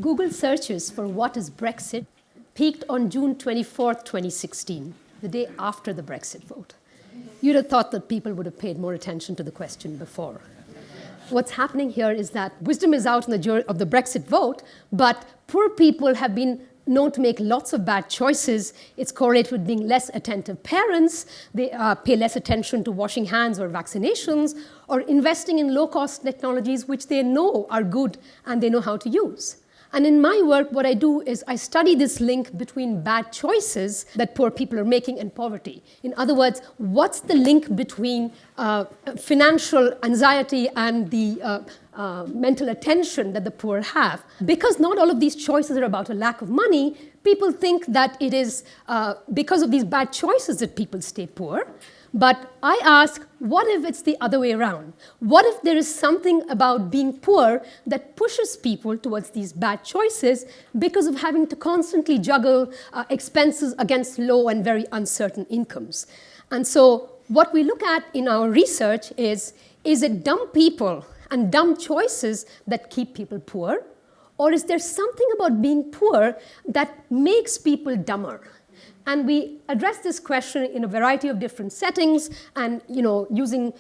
Google searches for what is Brexit peaked on June 24, 2016, the day after the Brexit vote. You'd have thought that people would have paid more attention to the question before. What's happening here is that wisdom is out of the Brexit vote, but poor people have been known to make lots of bad choices. It's correlated with being less attentive parents. They pay less attention to washing hands or vaccinations, or investing in low-cost technologies which they know are good and they know how to use. And in my work, what I do is I study this link between bad choices that poor people are making and poverty. In other words, what's the link between financial anxiety and the mental attention that the poor have? Because not all of these choices are about a lack of money, people think that it is because of these bad choices that people stay poor. But I ask, what if it's the other way around? What if there is something about being poor that pushes people towards these bad choices because of having to constantly juggle expenses against low and very uncertain incomes? And so what we look at in our research is it dumb people and dumb choices that keep people poor? Or is there something about being poor that makes people dumber? And we address this question in a variety of different settings and, using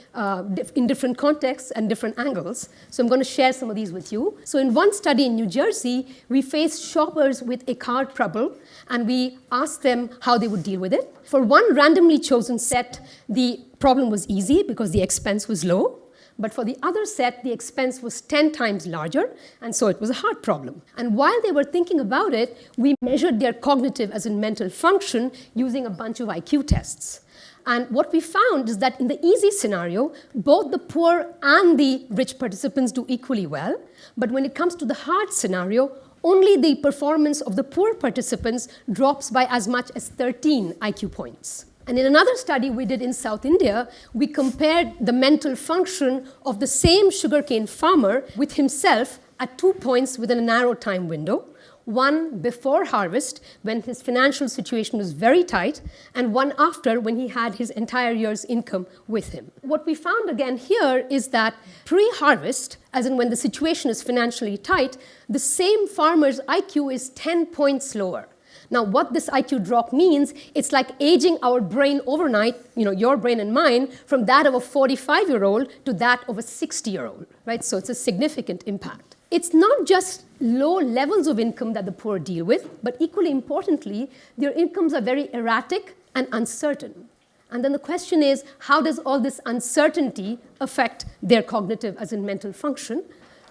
in different contexts and different angles. So I'm going to share some of these with you. So in one study in New Jersey, we faced shoppers with a car trouble, and we asked them how they would deal with it. For one randomly chosen set, the problem was easy because the expense was low. But for the other set, the expense was 10 times larger, and so it was a hard problem. And while they were thinking about it, we measured their cognitive, as in mental function, using a bunch of IQ tests. And what we found is that in the easy scenario, both the poor and the rich participants do equally well. But when it comes to the hard scenario, only the performance of the poor participants drops by as much as 13 IQ points. And in another study we did in South India, we compared the mental function of the same sugarcane farmer with himself at 2 points within a narrow time window. One before harvest, when his financial situation was very tight, and one after, when he had his entire year's income with him. What we found again here is that pre-harvest, as in when the situation is financially tight, the same farmer's IQ is 10 points lower. Now, what this IQ drop means, it's like aging our brain overnight, your brain and mine, from that of a 45-year-old to that of a 60-year-old, right? So it's a significant impact. It's not just low levels of income that the poor deal with, but equally importantly, their incomes are very erratic and uncertain. And then the question is, how does all this uncertainty affect their cognitive, as in mental function?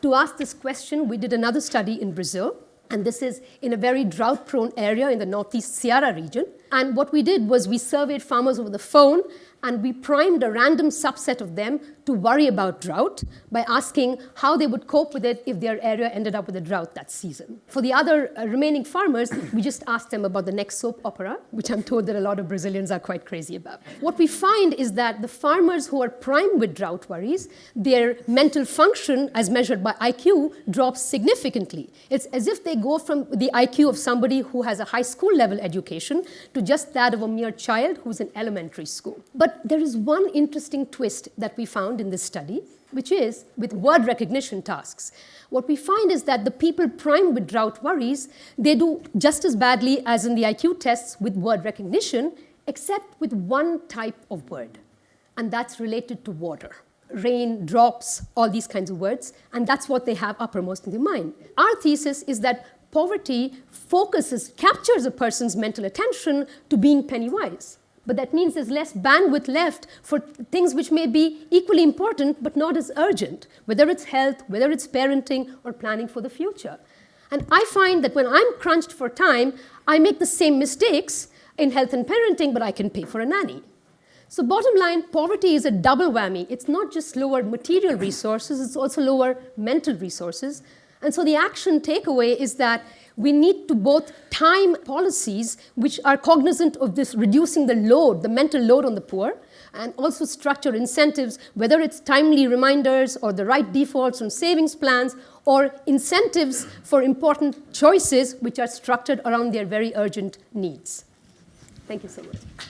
To ask this question, we did another study in Brazil. And this is in a very drought-prone area in the northeast Ceará region. And what we did was we surveyed farmers over the phone, and we primed a random subset of them to worry about drought by asking how they would cope with it if their area ended up with a drought that season. For the other remaining farmers, we just asked them about the next soap opera, which I'm told that a lot of Brazilians are quite crazy about. What we find is that the farmers who are primed with drought worries, their mental function, as measured by IQ, drops significantly. It's as if they go from the IQ of somebody who has a high school level education to just that of a mere child who's in elementary school. But there is one interesting twist that we found in this study, which is with word recognition tasks. What we find is that the people primed with drought worries, they do just as badly as in the IQ tests with word recognition, except with one type of word, and that's related to water. Rain, drops, all these kinds of words, and that's what they have uppermost in their mind. Our thesis is that poverty captures a person's mental attention to being penny-wise. But that means there's less bandwidth left for things which may be equally important but not as urgent, whether it's health, whether it's parenting, or planning for the future. And I find that when I'm crunched for time, I make the same mistakes in health and parenting, but I can pay for a nanny. So bottom line, poverty is a double whammy. It's not just lower material resources, it's also lower mental resources. And so the action takeaway is that we need to both time policies which are cognizant of this reducing the load, the mental load on the poor, and also structure incentives, whether it's timely reminders or the right defaults on savings plans, or incentives for important choices which are structured around their very urgent needs. Thank you so much.